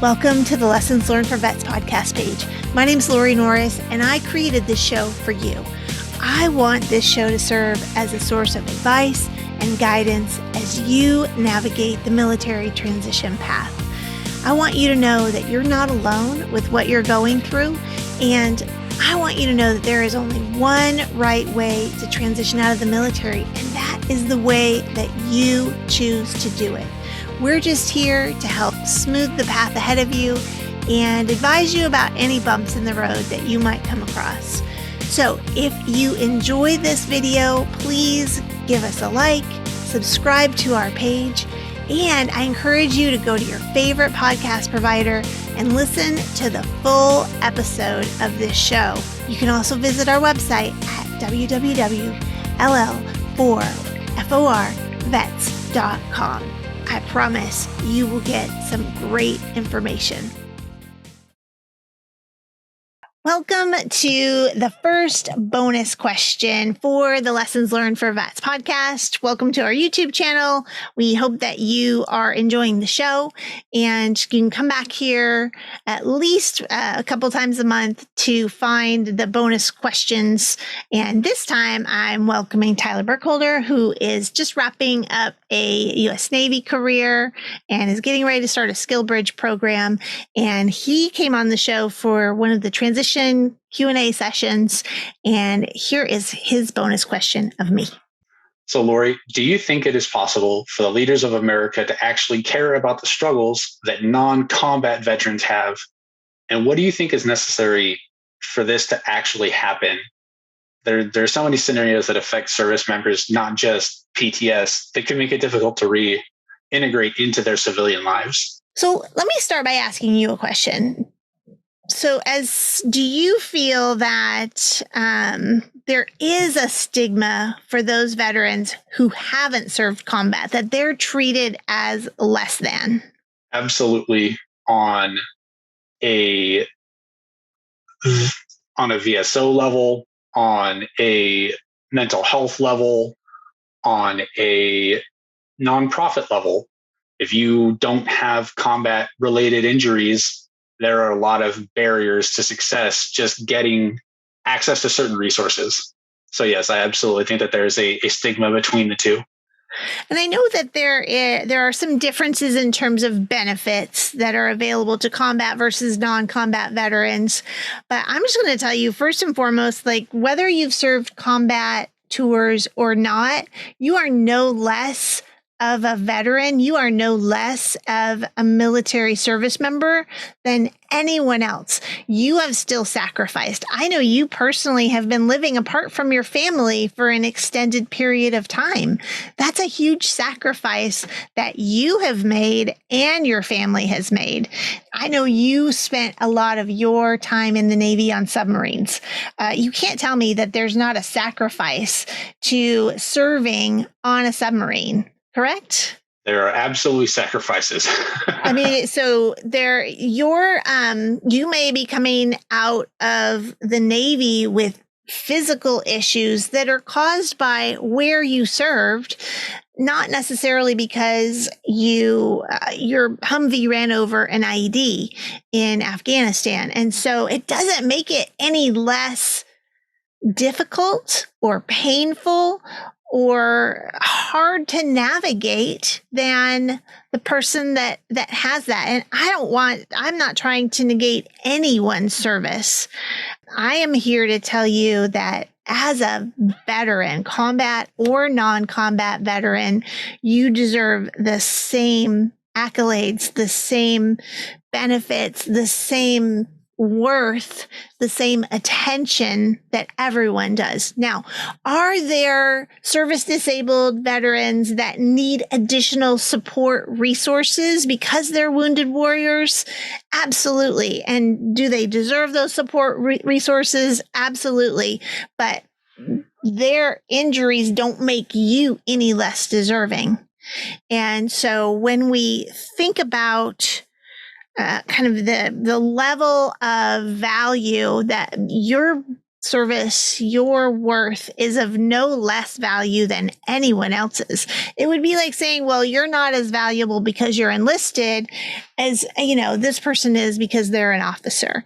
Welcome to the Lessons Learned for Vets podcast page. My name is Lori Norris, and I created this show for you. I want this show to serve as a source of advice and guidance as you navigate the military transition path. I want you to know that you're not alone with what you're going through, and I want you to know that there is only one right way to transition out of the military, and that is the way that you choose to do it. We're just here to help smooth the path ahead of you and advise you about any bumps in the road that you might come across. So if you enjoy this video, please give us a like, subscribe to our page, and I encourage you to go to your favorite podcast provider and listen to the full episode of this show. You can also visit our website at www.ll4forvets.com. I promise you will get some great information. Welcome to the first bonus question for the Lessons Learned for Vets podcast. Welcome to our YouTube channel. We hope that you are enjoying the show, and you can come back here at least a couple times a month to find the bonus questions. And this time I'm welcoming Tyler Burkholder, who is just wrapping up a U.S. Navy career and is getting ready to start a skill bridge program. And he came on the show for one of the transition Q&A sessions, and here is his bonus question of me. So, Lori, do you think it is possible for the leaders of America to actually care about the struggles that non-combat veterans have? And what do you think is necessary for this to actually happen? There are so many scenarios that affect service members, not just PTS, that can make it difficult to reintegrate into their civilian lives. So let me start by asking you a question. So do you feel that there is a stigma for those veterans who haven't served combat, that they're treated as less than? Absolutely. On a VSO level, on a mental health level, on a nonprofit level, if you don't have combat related injuries, there are a lot of barriers to success just getting access to certain resources. So yes, I absolutely think that there's a stigma between the two. And I know that there are some differences in terms of benefits that are available to combat versus non-combat veterans. But I'm just going to tell you, first and foremost, like whether you've served combat tours or not, you are no less of a veteran, you are no less of a military service member than anyone else. You have still sacrificed. I know you personally have been living apart from your family for an extended period of time. That's a huge sacrifice that you have made and your family has made. I know you spent a lot of your time in the Navy on submarines. You can't tell me that there's not a sacrifice to serving on a submarine. Correct? There are absolutely sacrifices. I mean, so you may be coming out of the Navy with physical issues that are caused by where you served, not necessarily because your Humvee ran over an IED in Afghanistan. And so it doesn't make it any less difficult or painful or hard to navigate than the person that has that. And I'm not trying to negate anyone's service. I am here to tell you that as a veteran, combat or non-combat veteran, you deserve the same accolades, the same benefits, the same worth, the same attention that everyone does. Now, are there service disabled veterans that need additional support resources because they're wounded warriors? Absolutely. And do they deserve those support resources? Absolutely. But their injuries don't make you any less deserving. And so when we think about kind of the level of value that your service, your worth is of no less value than anyone else's. It would be like saying, well, you're not as valuable because you're enlisted as, this person is because they're an officer.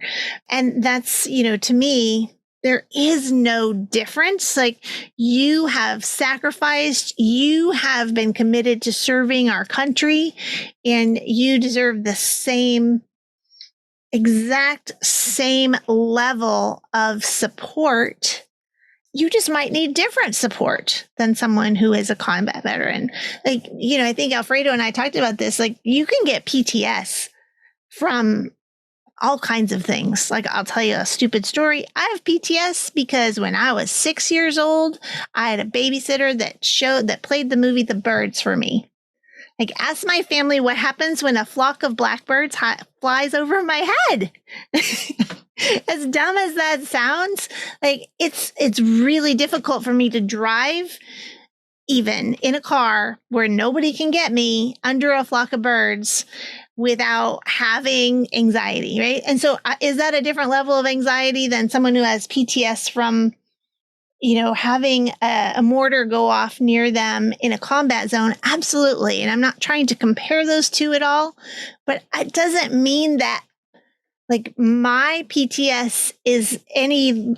And that's, to me, there is no difference. Like, you have sacrificed, you have been committed to serving our country, and you deserve the exact same level of support. You just might need different support than someone who is a combat veteran. Like, I think Alfredo and I talked about this. Like, you can get PTS from all kinds of things. Like, I'll tell you a stupid story. I have PTS because when I was 6 years old, I had a babysitter that played the movie The Birds for me. Like, ask my family what happens when a flock of blackbirds flies over my head. As dumb as that sounds, like, it's really difficult for me to drive even in a car where nobody can get me under a flock of birds without having anxiety, right? And so is that a different level of anxiety than someone who has PTS from having a mortar go off near them in a combat zone? Absolutely. And I'm not trying to compare those two at all, but it doesn't mean that, like, my PTS is any,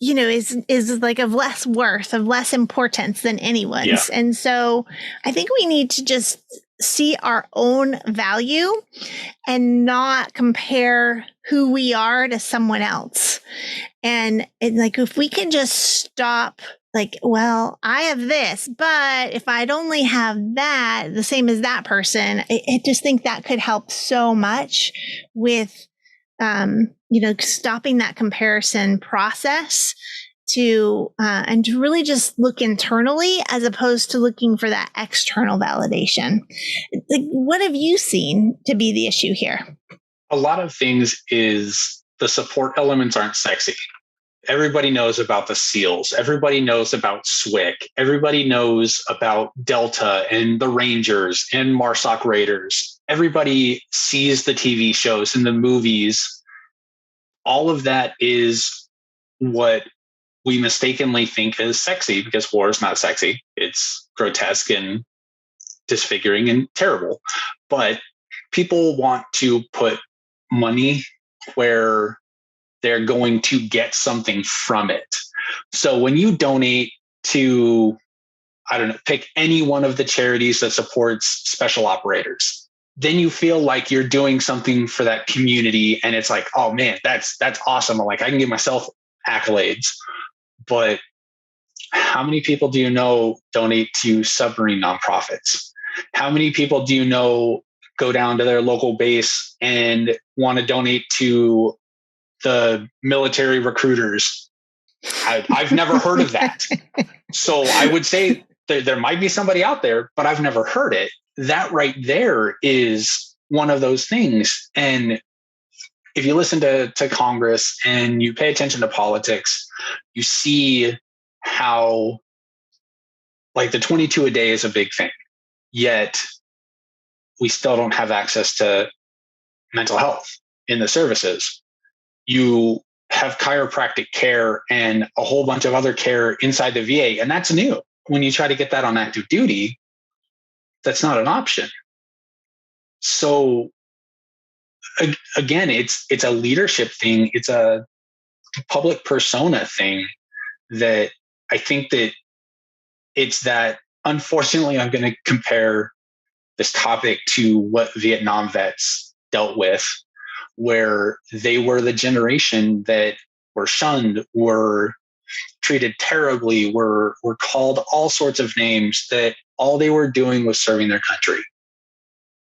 is like of less worth, of less importance than anyone's. Yeah. And so I think we need to just see our own value and not compare who we are to someone else. And like, if we can just stop, like, well, I have this, but if I'd only have that, the same as that person, I just think that could help so much with, stopping that comparison process and to really just look internally as opposed to looking for that external validation. Like, what have you seen to be the issue here? A lot of things is the support elements aren't sexy. Everybody knows about the SEALs. Everybody knows about SWIC. Everybody knows about Delta and the Rangers and MARSOC Raiders. Everybody sees the TV shows and the movies. All of that is what we mistakenly think is sexy, because war is not sexy. It's grotesque and disfiguring and terrible. But people want to put money where they're going to get something from it. So when you donate to, I don't know, pick any one of the charities that supports special operators, then you feel like you're doing something for that community. And it's like, oh man, that's awesome. Like, I can give myself accolades. But how many people do you know donate to submarine nonprofits? How many people do you know go down to their local base and want to donate to the military recruiters? I've never heard of that. So I would say there might be somebody out there, but I've never heard it. That right there is one of those things. And if you listen to Congress and you pay attention to politics, you see how, like, the 22 a day is a big thing, yet we still don't have access to mental health in the services. You have chiropractic care and a whole bunch of other care inside the VA, and that's new. When you try to get that on active duty, that's not an option. So again, it's a leadership thing. It's a public persona thing that I think that it's that, unfortunately, I'm going to compare this topic to what Vietnam vets dealt with, where they were the generation that were shunned, were treated terribly, were called all sorts of names, that all they were doing was serving their country.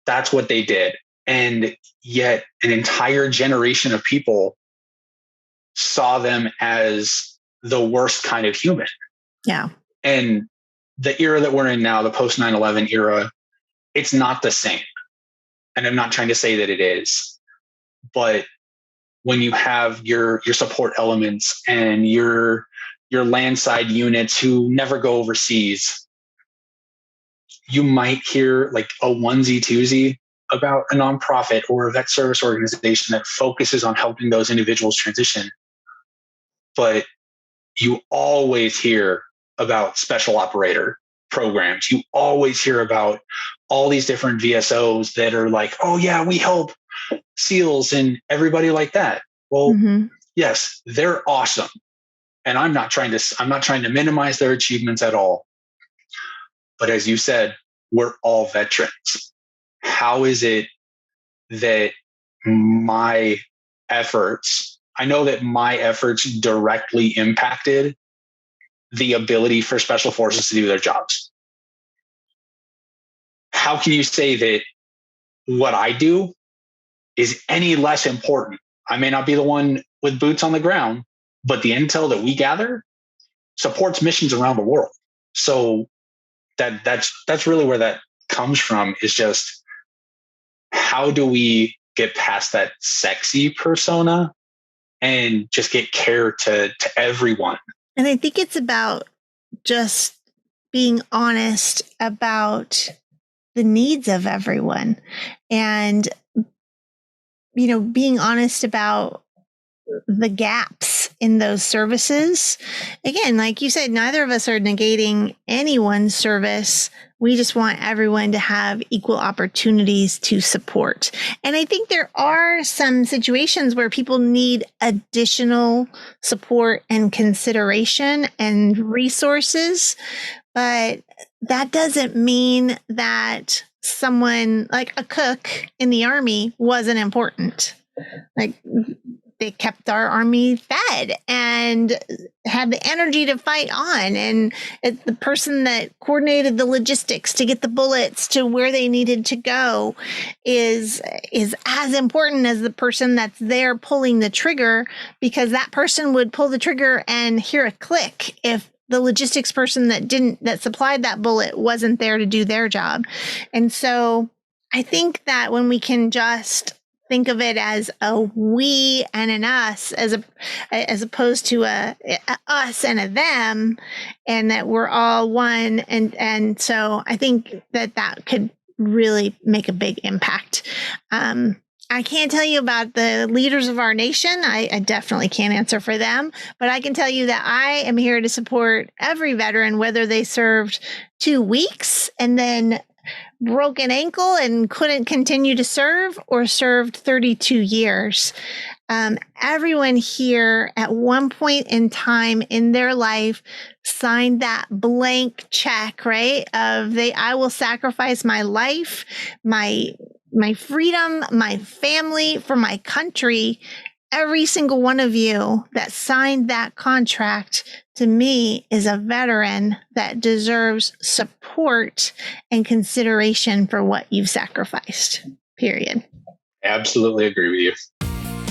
That's what they did. And yet an entire generation of people saw them as the worst kind of human. Yeah. And the era that we're in now, the post 9/11 era, it's not the same. And I'm not trying to say that it is, but when you have your support elements and your landside units who never go overseas, you might hear like a onesie twosie about a nonprofit or a vet service organization that focuses on helping those individuals transition. but you always hear about special operator programs. You always hear about all these different VSOs that are like, oh yeah, we help SEALs and everybody like that. Well, yes, they're awesome. And I'm not trying to minimize their achievements at all. But as you said, we're all veterans. How is it that my efforts, I know that my efforts directly impacted the ability for special forces to do their jobs? How can you say that what I do is any less important? I may not be the one with boots on the ground, but the intel that we gather supports missions around the world. So that's really where that comes from, is just how do we get past that sexy persona and just get care to everyone? And I think it's about just being honest about the needs of everyone, and, being honest about the gaps in those services. Again, like you said, neither of us are negating anyone's service. We just want everyone to have equal opportunities to support. And I think there are some situations where people need additional support and consideration and resources, but that doesn't mean that someone like a cook in the Army wasn't important. Like, they kept our Army fed and had the energy to fight on. And the person that coordinated the logistics to get the bullets to where they needed to go is as important as the person that's there pulling the trigger, because that person would pull the trigger and hear a click if the logistics person that supplied that bullet wasn't there to do their job. And so I think that when we can just think of it as a we and an us, as opposed to a us and a them, and that we're all one, and so I think that could really make a big impact. I can't tell you about the leaders of our nation. I definitely can't answer for them, but I can tell you that I am here to support every veteran, whether they served 2 weeks and then broke an ankle and couldn't continue to serve, or served 32 years. Everyone here at one point in time in their life signed that blank check, right? I will sacrifice my life, my freedom, my family, for my country. Every single one of you that signed that contract, to me, is a veteran that deserves support and consideration for what you've sacrificed, period. Absolutely agree with you.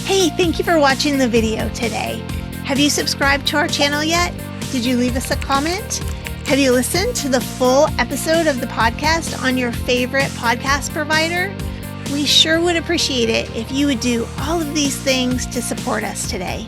Hey, thank you for watching the video today. Have you subscribed to our channel yet? Did you leave us a comment? Have you listened to the full episode of the podcast on your favorite podcast provider? We sure would appreciate it if you would do all of these things to support us today.